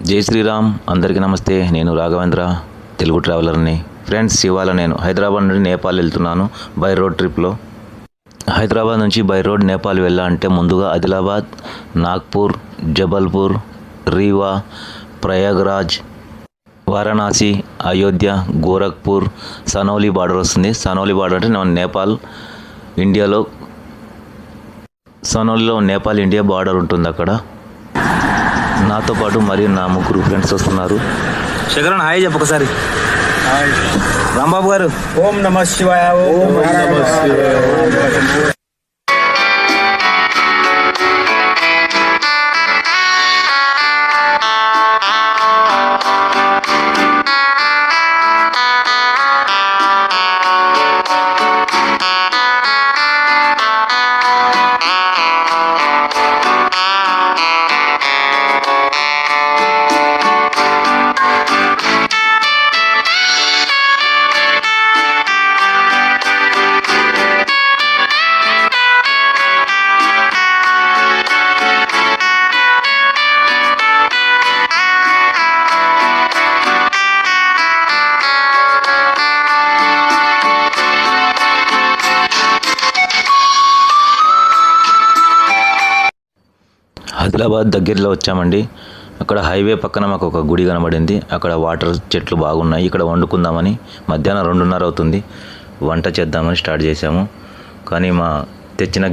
జై శ్రీరామ్. అందరికీ నమస్తే. నేను రాఘవేంద్ర, తెలుగు ట్రావెలర్ని. ఫ్రెండ్స్, ఇవాళ నేను హైదరాబాద్ నుండి నేపాల్ వెళ్తున్నాను బై రోడ్ ట్రిప్లో. హైదరాబాద్ నుంచి బై రోడ్ నేపాల్ వెళ్ళాలంటే ముందుగా ఆదిలాబాద్, నాగ్పూర్, జబల్పూర్, రీవా, ప్రయాగ్రాజ్, వారణాసి, అయోధ్య, గోరఖ్పూర్, సనౌలి బార్డర్ వస్తుంది. సనౌలి బార్డర్ అంటే నేపాల్ ఇండియాలో, సనౌలిలో నేపాల్ ఇండియా బార్డర్ ఉంటుంది. అక్కడ నాతో పాటు మరియు నా ముగ్గురు ఫ్రెండ్స్ వస్తున్నారు. శేఖరన్ హాయ్ చెప్పు ఒకసారి. రాంబాబు గారు ఓం నమః శివాయ. ఓం నమః శివాయ. ఆదిలాబాద్ దగ్గరలో వచ్చామండి. అక్కడ హైవే పక్కన మాకు ఒక గుడి కనబడింది. అక్కడ వాటర్ చెట్లు బాగున్నాయి. ఇక్కడ వండుకుందామని మధ్యాహ్నం 2:30 అవుతుంది. వంట చేద్దామని స్టార్ట్ చేసాము. కానీ మా తెచ్చిన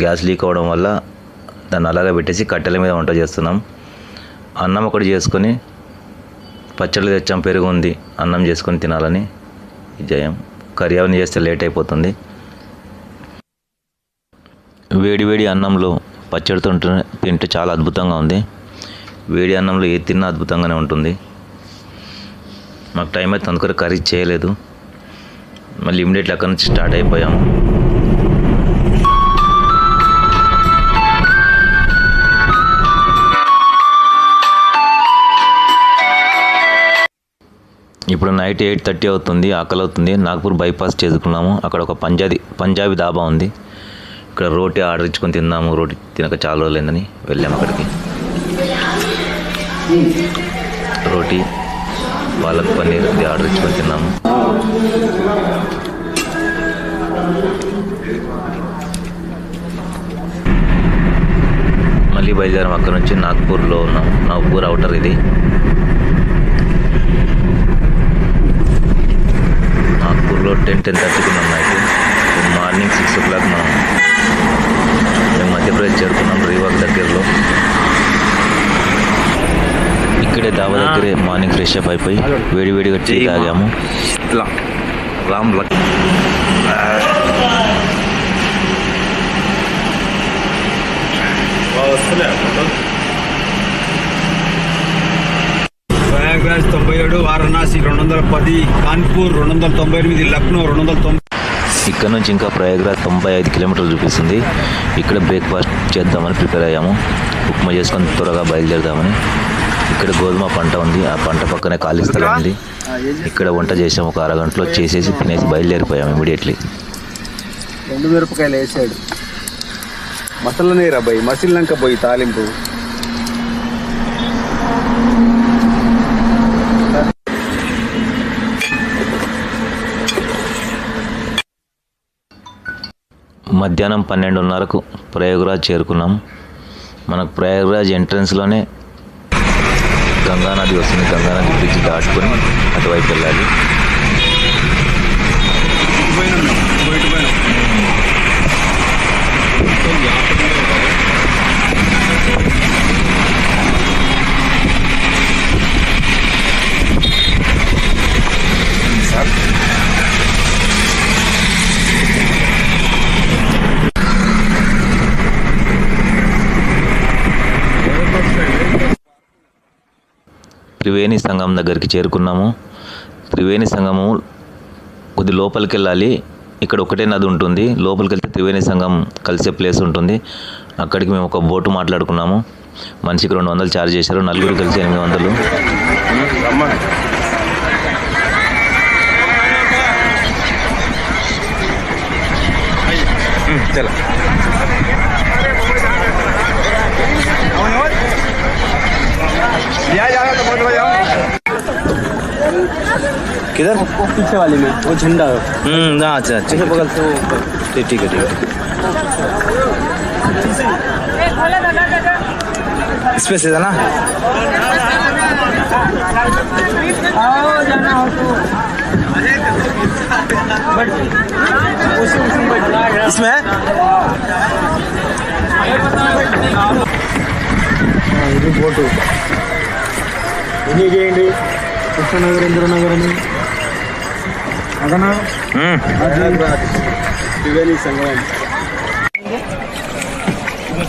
గ్యాస్ లీక్ అవ్వడం వల్ల దాన్ని అలాగే పెట్టేసి కట్టెల మీద వంట చేస్తున్నాం. అన్నం ఒకటి చేసుకొని పచ్చళ్ళు తెచ్చాం, పెరుగు ఉంది, అన్నం చేసుకొని తినాలని జయం. కర్రీ అవన్నీ చేస్తే లేట్ అయిపోతుంది. వేడి అన్నంలో పచ్చడితో తింటే చాలా అద్భుతంగా ఉంది. వేడి అన్నంలో ఏది తిన్నా అద్భుతంగానే ఉంటుంది. మాకు టైం అయితే అందుకని కర్రీ చేయలేదు. మళ్ళీ ఇమ్మీడియట్లీ అక్కడి నుంచి స్టార్ట్ అయిపోయాము. ఇప్పుడు నైట్ 8:30 అవుతుంది. ఆకలి అవుతుంది. నాగ్పూర్ బైపాస్ చేసుకున్నాము. అక్కడ ఒక పంజాబీ దాబా ఉంది. ఇక్కడ రోటీ ఆర్డర్ ఇచ్చుకొని తిన్నాము. రోటీ తినక చాలా రోజులైందని వెళ్ళాము అక్కడికి. రోటీ, పాలక్ పన్నీర్ ఆర్డర్ ఇచ్చుకొని తిన్నాము. మళ్ళీ బయలుదేరాము. అక్కడ నుంచి నాగ్పూర్లో ఉన్నాము. నాగ్పూర్ అవుటర్ ఇది. నాగ్పూర్లో 10:30కి ఉన్నాం నైట్. మార్నింగ్ 6 o'clock మేము మధ్యప్రదేశ్ చేరుకున్నాం, రీవాక్ దగ్గరలో. ఇక్కడే దాబా దగ్గరే మార్నింగ్ ఫ్రెష్ అప్ అయిపోయి వేడిగా టీ తాగాము. రామ్ ప్రయాగ్రాజ్ 97, వారణాసి 210, కాన్పూర్ 298, లక్నో 290. ఇక్కడ నుంచి ఇంకా ప్రయాగ్రాజ్ 95 కిలోమీటర్లు చూపిస్తుంది. ఇక్కడ బ్రేక్ఫాస్ట్ చేద్దామని ప్రిపేర్ అయ్యాము. ఉప్మా చేసుకొని త్వరగా బయలుదేరదామని. ఇక్కడ గోధుమ పంట ఉంది. ఆ పంట పక్కనే ఖాళీ స్థలం ఉంది. ఇక్కడ వంట చేసాము. ఒక అరగంటలో చేసేసి తినేసి బయలుదేరిపోయాము ఇమీడియట్లీ. 2 మిరపకాయలు వేసాడు. మసాలానే రాబాయి, మసిలినాక పోయి తాలింపు. మధ్యాహ్నం 12:30కు ప్రయాగ్రాజ్ చేరుకున్నాం. మనకు ప్రయాగ్రాజ్ ఎంట్రన్స్లోనే గంగానది వస్తుంది. గంగానది బ్రిడ్జ్ దాటుకొని అటువైపు వెళ్ళాలి. త్రివేణి సంగమం దగ్గరికి చేరుకున్నాము. త్రివేణి సంగమము కొద్ది లోపలికి వెళ్ళాలి. ఇక్కడ ఒకటే నది ఉంటుంది. లోపలికి వెళ్తే త్రివేణి సంగమం కలిసే ప్లేస్ ఉంటుంది. అక్కడికి మేము ఒక బోటు మాట్లాడుకున్నాము. మనిషికి 200 ఛార్జ్ చేశారు. నలుగురు కలిసి 800. चला किधर? वो पीछे वाले में वो झंडा हाँ, अच्छा अच्छा ऐसे बगल से वो ठीक है ठीक है। इस पे से था ना? आओ जाना हो तो इसमें है? ఇది బోటు ఇది చేయండి కృష్ణనగర్ ఇంద్రనగర్ అని అదనా त्रिवेणी संगम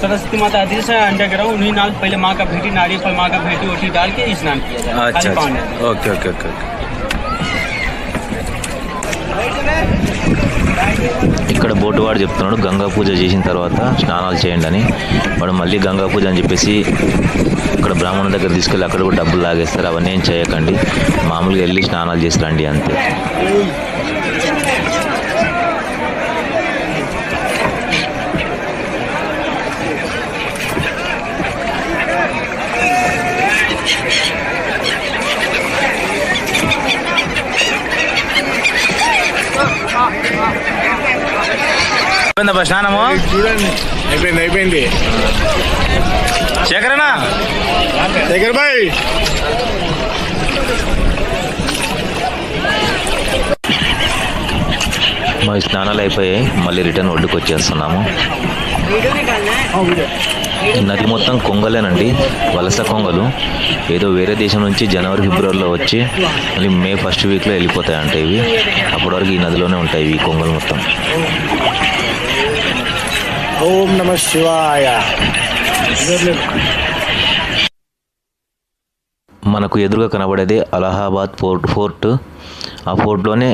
सरस्वती माता आदि से अंडा गिरा उन्हीं नाल पहले माँ का भेटी नारियल फल माँ का भेटी ओटी डाल के स्नान किया जाता है अच्छा खाली पानी अच्छा ओके ओके ओके ओके। ఇక్కడ బోటు వాడు చెప్తున్నాడు గంగా పూజ చేసిన తర్వాత స్నానాలు చేయండి అని. వాడు మళ్ళీ గంగా పూజ అని చెప్పేసి ఇక్కడ బ్రాహ్మణుల దగ్గర తీసుకెళ్ళి అక్కడ కూడా డబ్బులు లాగేస్తారు. అవన్నీ ఏం చేయకండి, మామూలుగా వెళ్ళి స్నానాలు చేసి రండి అంతే. అయిపోయిందా స్నానము? చూడండి అయిపోయింది శేఖరనా శేఖర్ భాయ్ మా స్నానాలు అయిపోయాయి, మళ్ళీ రిటర్న్ ఒడ్డుకు వచ్చేస్తున్నాము. నది మొత్తం కొంగలేనండి, వలస కొంగలు. ఏదో వేరే దేశం నుంచి జనవరి ఫిబ్రవరిలో వచ్చి మళ్ళీ మే ఫస్ట్ వీక్లో వెళ్ళిపోతాయంట ఇవి. అప్పటి వరకు ఈ నదిలోనే ఉంటాయి ఈ కొంగలు మొత్తం. ఓం నమః శివాయ. మనకు ఎదురుగా కనబడేది అలహాబాద్ ఫోర్ట్. ఆ ఫోర్ట్లోనే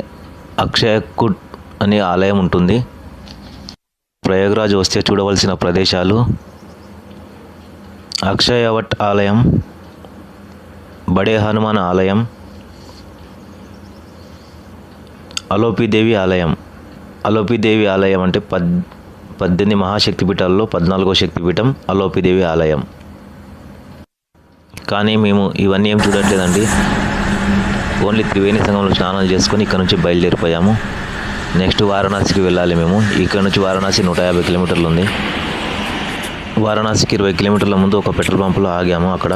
అక్షయకుట్ అనే ఆలయం ఉంటుంది. ప్రయాగ్రాజ్ వస్తే చూడవలసిన ప్రదేశాలు అక్షయవట్ ఆలయం, బడే హనుమాన్ ఆలయం, అలోపీదేవి ఆలయం. అలోపీదేవి ఆలయం అంటే 18 మహాశక్తిపీఠాల్లో 14వ శక్తిపీఠం అలోపీదేవి ఆలయం. కానీ మేము ఇవన్నీ ఏం చూడట్లేదండి, ఓన్లీ త్రివేణి సంగంలో స్నానాలు చేసుకొని ఇక్కడ నుంచి బయలుదేరిపోయాము. నెక్స్ట్ వారణాసికి వెళ్ళాలి మేము. ఇక్కడ నుంచి వారణాసి 150 కిలోమీటర్లు ఉంది. వారణాసికి 20 కిలోమీటర్ల ముందు ఒక పెట్రోల్ పంపులో ఆగాము. అక్కడ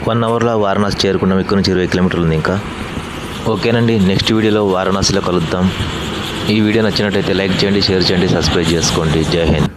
1 అవర్లో వారణాసి చేరుకున్నాం. ఇక్కడ నుంచి 20 కిలోమీటర్లు ఉంది ఇంకా. ఓకేనండి, నెక్స్ట్ వీడియోలో వారణాసిలో కలుద్దాం. ఈ వీడియో నచ్చినట్టయితే లైక్ చేయండి, షేర్ చేయండి, సబ్స్క్రైబ్ చేసుకోండి. జై హింద్.